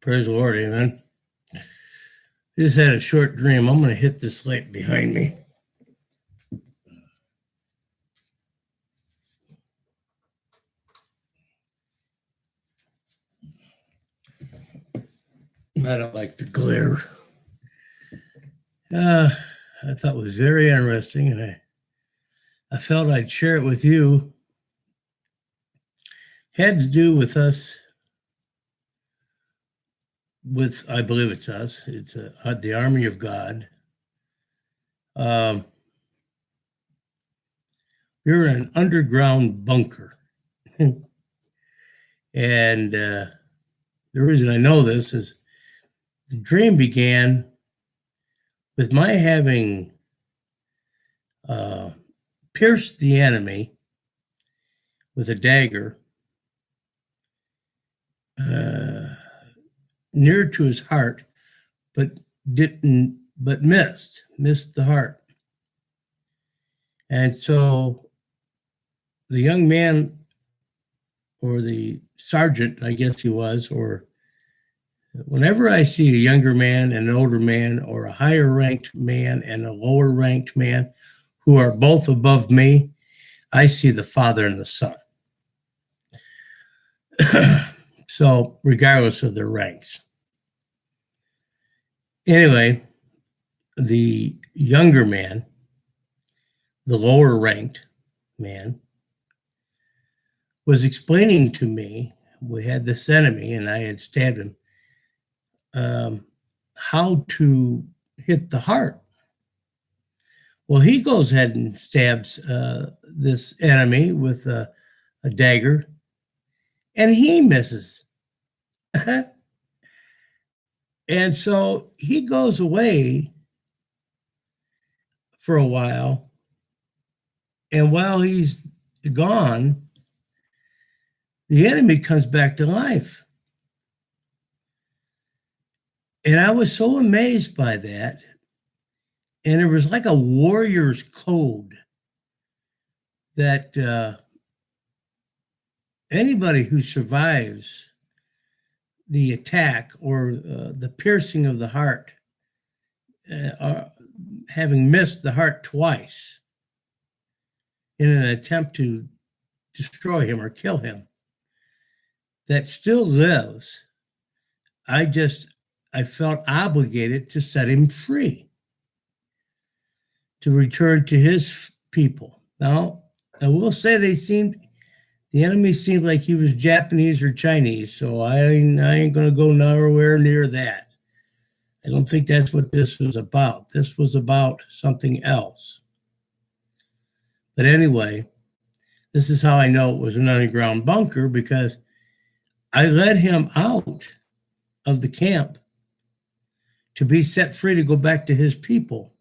Praise the Lord, amen. I just had a short dream. I'm going to hit this light behind me. I don't like the glare. I thought it was very interesting, and I felt I'd share it with you. Had to do with us, I believe it's us. It's the Army of God. We were in an underground bunker. And the reason I know this is the dream began with my having pierced the enemy with a dagger near to his heart, but missed the heart. And so the young man, or the sergeant, I guess he was, or whenever I see a younger man and an older man, or a higher ranked man and a lower ranked man who are both above me, I see the Father and the Son. So regardless of their ranks. Anyway, the younger man, the lower ranked man, was explaining to me, we had this enemy and I had stabbed him, how to hit the heart. Well, he goes ahead and stabs this enemy with a dagger, and he misses. And so he goes away for a while, and while he's gone, the enemy comes back to life. And I was so amazed by that. And it was like a warrior's code that anybody who survives the attack or the piercing of the heart, having missed the heart twice in an attempt to destroy him or kill him, that still lives, I felt obligated to set him free, to return to his people. Now, I will say the enemy seemed like he was Japanese or Chinese, so I ain't going to go nowhere near that. I don't think that's what this was about. This was about something else. But anyway, this is how I know it was an underground bunker, because I led him out of the camp to be set free to go back to his people.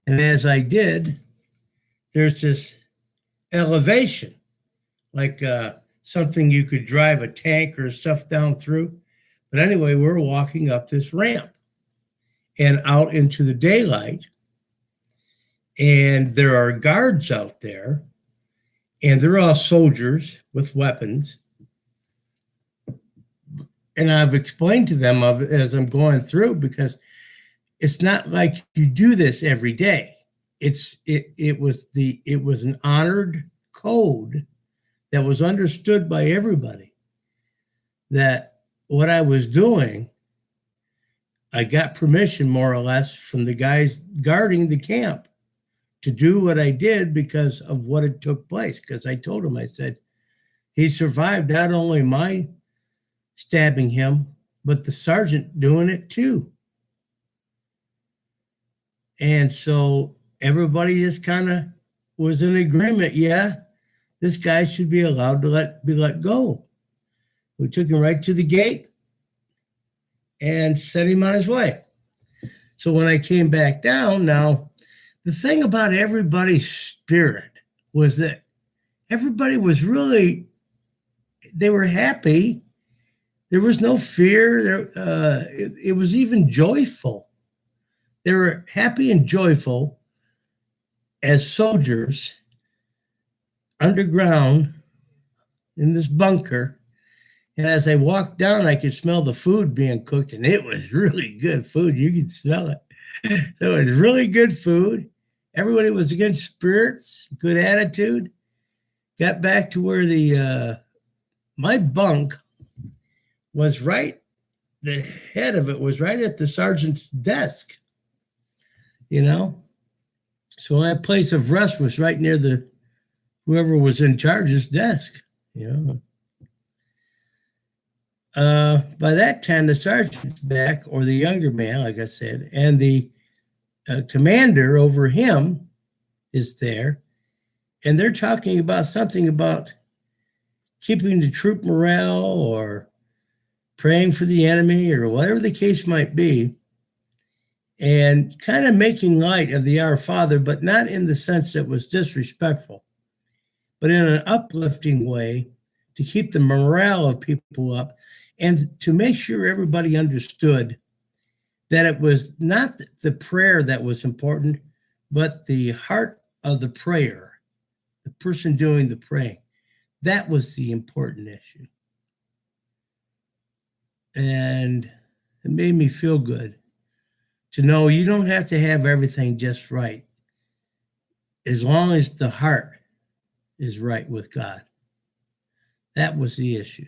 And as I did, there's this elevation, like something you could drive a tank or stuff down through. But anyway, we're walking up this ramp and out into the daylight. And there are guards out there, and they're all soldiers with weapons. And I've explained to them as I'm going through, because it's not like you do this every day. It was an honored code that was understood by everybody, that what I was doing, I got permission more or less from the guys guarding the camp to do what I did because of what had took place. Because I told him, I said, he survived not only my stabbing him, but the sergeant doing it too. And so everybody just kind of was in agreement. Yeah, this guy should be allowed to be let go. We took him right to the gate and sent him on his way. So when I came back down, now the thing about everybody's spirit was that everybody was really, they were happy. There was no fear. It was even joyful. They were happy and joyful as soldiers underground in this bunker, And as I walked down, I could smell the food being cooked, and it was really good food. You could smell it. So it was really good food. Everybody was in good spirits, good attitude. Got back to where my bunk was right, the head of it was right at the sergeant's desk, So my place of rest was right near whoever was in charge's desk, By that time, the sergeant's back, or the younger man, like I said, and the commander over him is there, and they're talking about something about keeping the troop morale or praying for the enemy or whatever the case might be, and kind of making light of the Our Father, but not in the sense that was disrespectful, but in an uplifting way to keep the morale of people up and to make sure everybody understood that it was not the prayer that was important, but the heart of the prayer, the person doing the praying. That was the important issue. And it made me feel good to know you don't have to have everything just right, as long as the heart is right with God. That was the issue.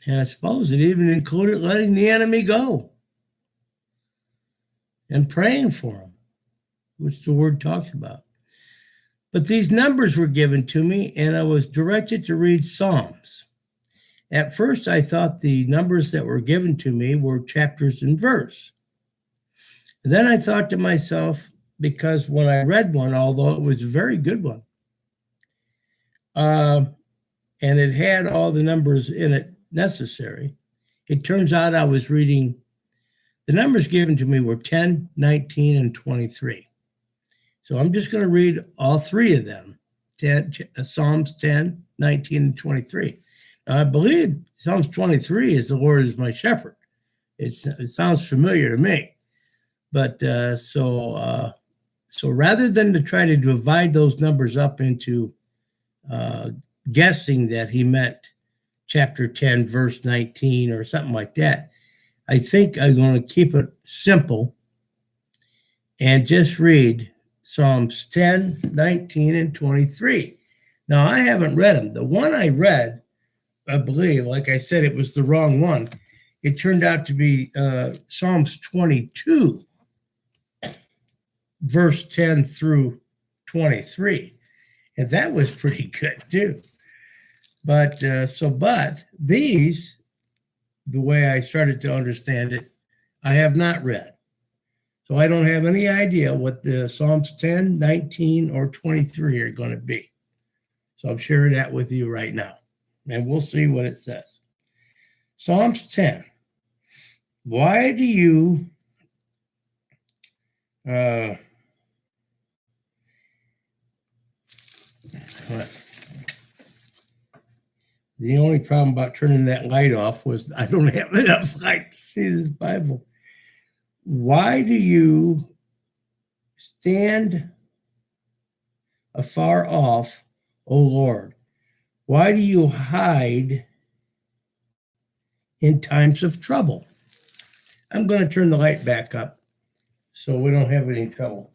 And I suppose it even included letting the enemy go and praying for him, which the word talks about. But these numbers were given to me, and I was directed to read Psalms. At first, I thought the numbers that were given to me were chapters and verse. And then I thought to myself, because when I read one, although it was a very good one, and it had all the numbers in it necessary, it turns out I was reading, the numbers given to me were 10, 19, and 23. So I'm just going to read all three of them, Psalms 10, 19, and 23. Now, I believe Psalms 23 is the Lord is my shepherd. It sounds familiar to me. But so rather than to try to divide those numbers up into guessing that he meant chapter 10, verse 19 or something like that, I think I'm going to keep it simple and just read Psalms 10, 19, and 23. Now, I haven't read them. The one I read, I believe, like I said, it was the wrong one. It turned out to be Psalms 22, verse 10 through 23. And that was pretty good, too. But these, the way I started to understand it, I have not read. So I don't have any idea what the Psalms 10, 19, or 23 are going to be. So I'm sharing that with you right now. And we'll see what it says. Psalms 10. Why do you the only problem about turning that light off was I don't have enough light to see this Bible. Why do you stand afar off, O Lord? Why do you hide in times of trouble? I'm going to turn the light back up so we don't have any trouble.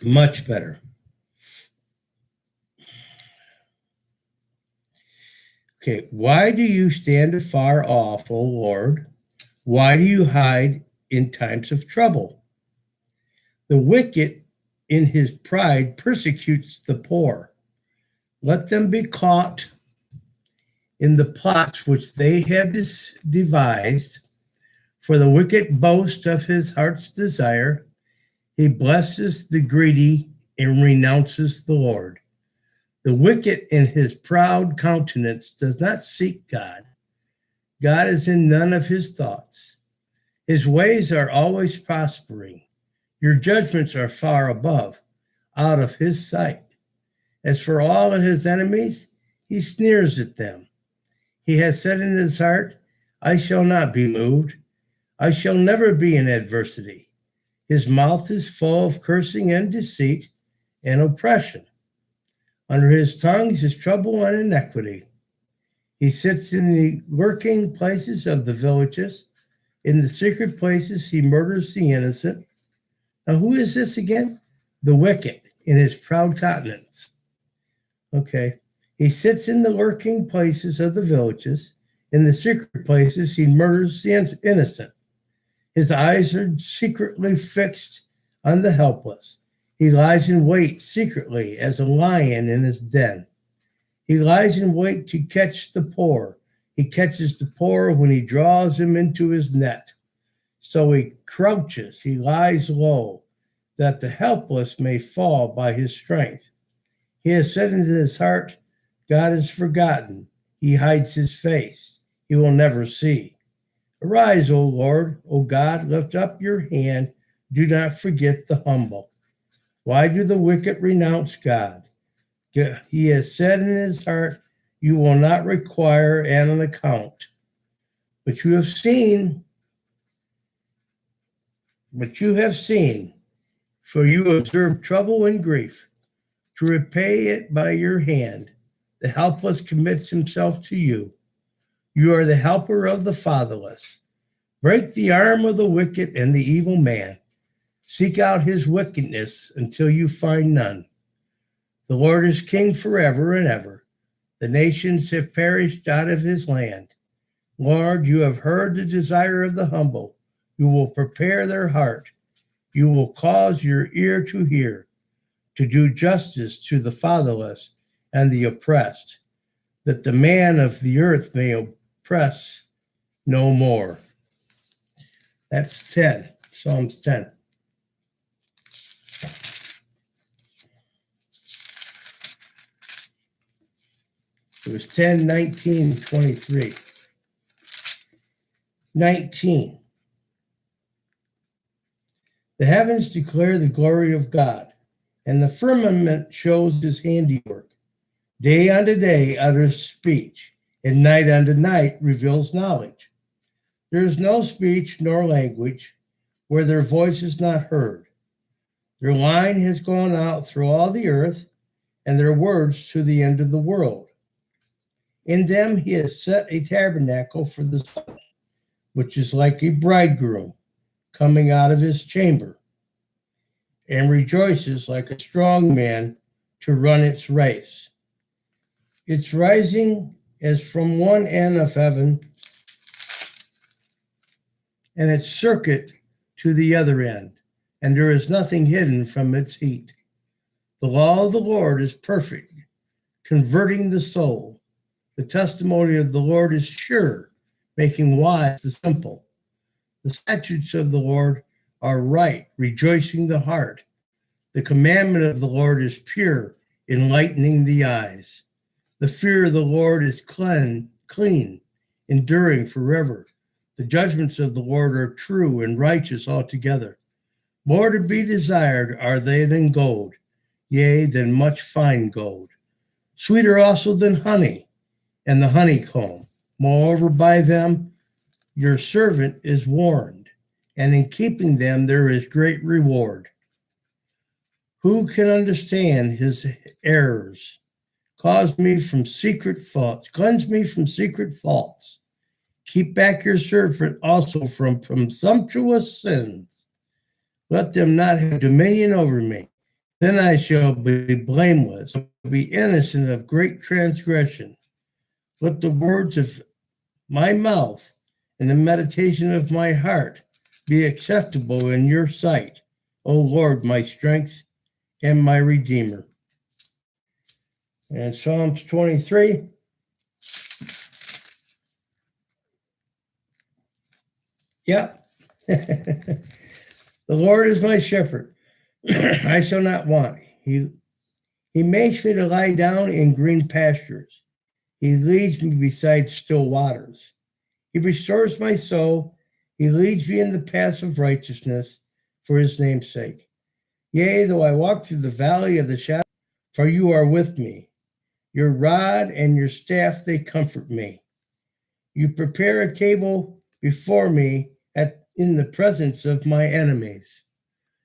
Much better. Okay, why do you stand afar off, O Lord? Why do you hide in times of trouble? The wicked in his pride persecutes the poor. Let them be caught in the plots which they have devised. For the wicked boast of his heart's desire. He blesses the greedy and renounces the Lord. The wicked in his proud countenance does not seek God. God is in none of his thoughts. His ways are always prospering. Your judgments are far above, out of his sight. As for all of his enemies, he sneers at them. He has said in his heart, I shall not be moved. I shall never be in adversity. His mouth is full of cursing and deceit and oppression. Under his tongue is trouble and iniquity. He sits in the lurking places of the villages. In the secret places, he murders the innocent. Now, who is this again? The wicked in his proud countenance. Okay. He sits in the lurking places of the villages. In the secret places, he murders the innocent. His eyes are secretly fixed on the helpless. He lies in wait secretly as a lion in his den. He lies in wait to catch the poor. He catches the poor when he draws him into his net. So he crouches, he lies low, that the helpless may fall by his strength. He has said in his heart, God is forgotten. He hides his face. He will never see. Arise, O Lord, O God, lift up your hand. Do not forget the humble. Why do the wicked renounce God? He has said in his heart, you will not require an account. But you have seen, for you observe trouble and grief, to repay it by your hand. The helpless commits himself to you. You are the helper of the fatherless. Break the arm of the wicked and the evil man. Seek out his wickedness until you find none. The Lord is king forever and ever. The nations have perished out of his land. Lord, you have heard the desire of the humble. You will prepare their heart. You will cause your ear to hear, to do justice to the fatherless and the oppressed, that the man of the earth may oppress no more. That's 10, Psalms 10. It was 10, 19, 23. 19. The heavens declare the glory of God, and the firmament shows his handiwork. Day unto day utters speech, and night unto night reveals knowledge. There is no speech nor language where their voice is not heard. Their line has gone out through all the earth, and their words to the end of the world. In them he has set a tabernacle for the sun, which is like a bridegroom coming out of his chamber, and rejoices like a strong man to run its race. Its rising is from one end of heaven, and its circuit to the other end, and there is nothing hidden from its heat. The law of the Lord is perfect, converting the soul. The testimony of the Lord is sure, making wise the simple. The statutes of the Lord are right, rejoicing the heart. The commandment of the Lord is pure, enlightening the eyes. The fear of the Lord is clean, enduring forever. The judgments of the Lord are true and righteous altogether. More to be desired are they than gold, yea, than much fine gold. Sweeter also than honey and the honeycomb. Moreover, by them your servant is warned, and in keeping them there is great reward. Who can understand his errors? Cleanse me from secret faults. Keep back your servant also from presumptuous sins. Let them not have dominion over me. Then I shall be blameless, be innocent of great transgression. Let the words of my mouth and the meditation of my heart be acceptable in your sight, O Lord, my strength and my Redeemer. And Psalms 23. Yeah. The Lord is my shepherd. I shall not want. He makes me to lie down in green pastures. He leads me beside still waters. He restores my soul. He leads me in the paths of righteousness for his name's sake. Yea, though I walk through the valley of the shadow, for you are with me. Your rod and your staff, they comfort me. You prepare a table before me in the presence of my enemies.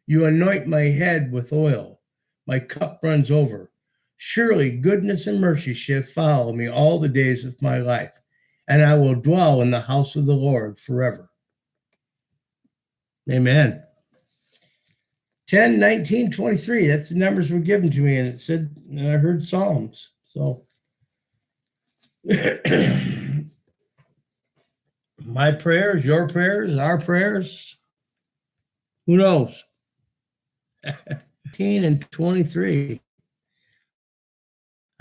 You anoint my head with oil. My cup runs over. Surely goodness and mercy shall follow me all the days of my life, and I will dwell in the house of the Lord forever. Amen. 10, 19, 23. That's the numbers were given to me, and it said, and I heard Psalms. So my prayers, your prayers, our prayers, who knows? 10 and 23.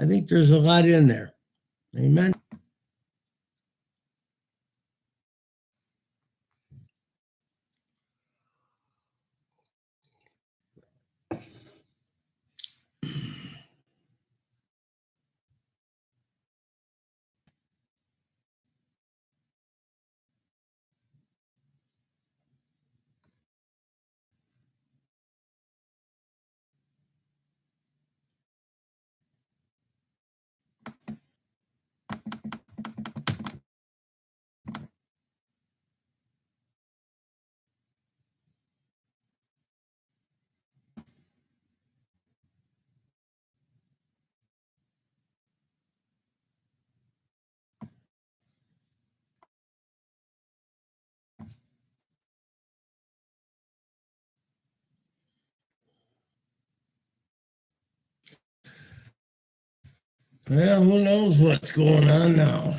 I think there's a lot in there. Amen. Well, who knows what's going on now?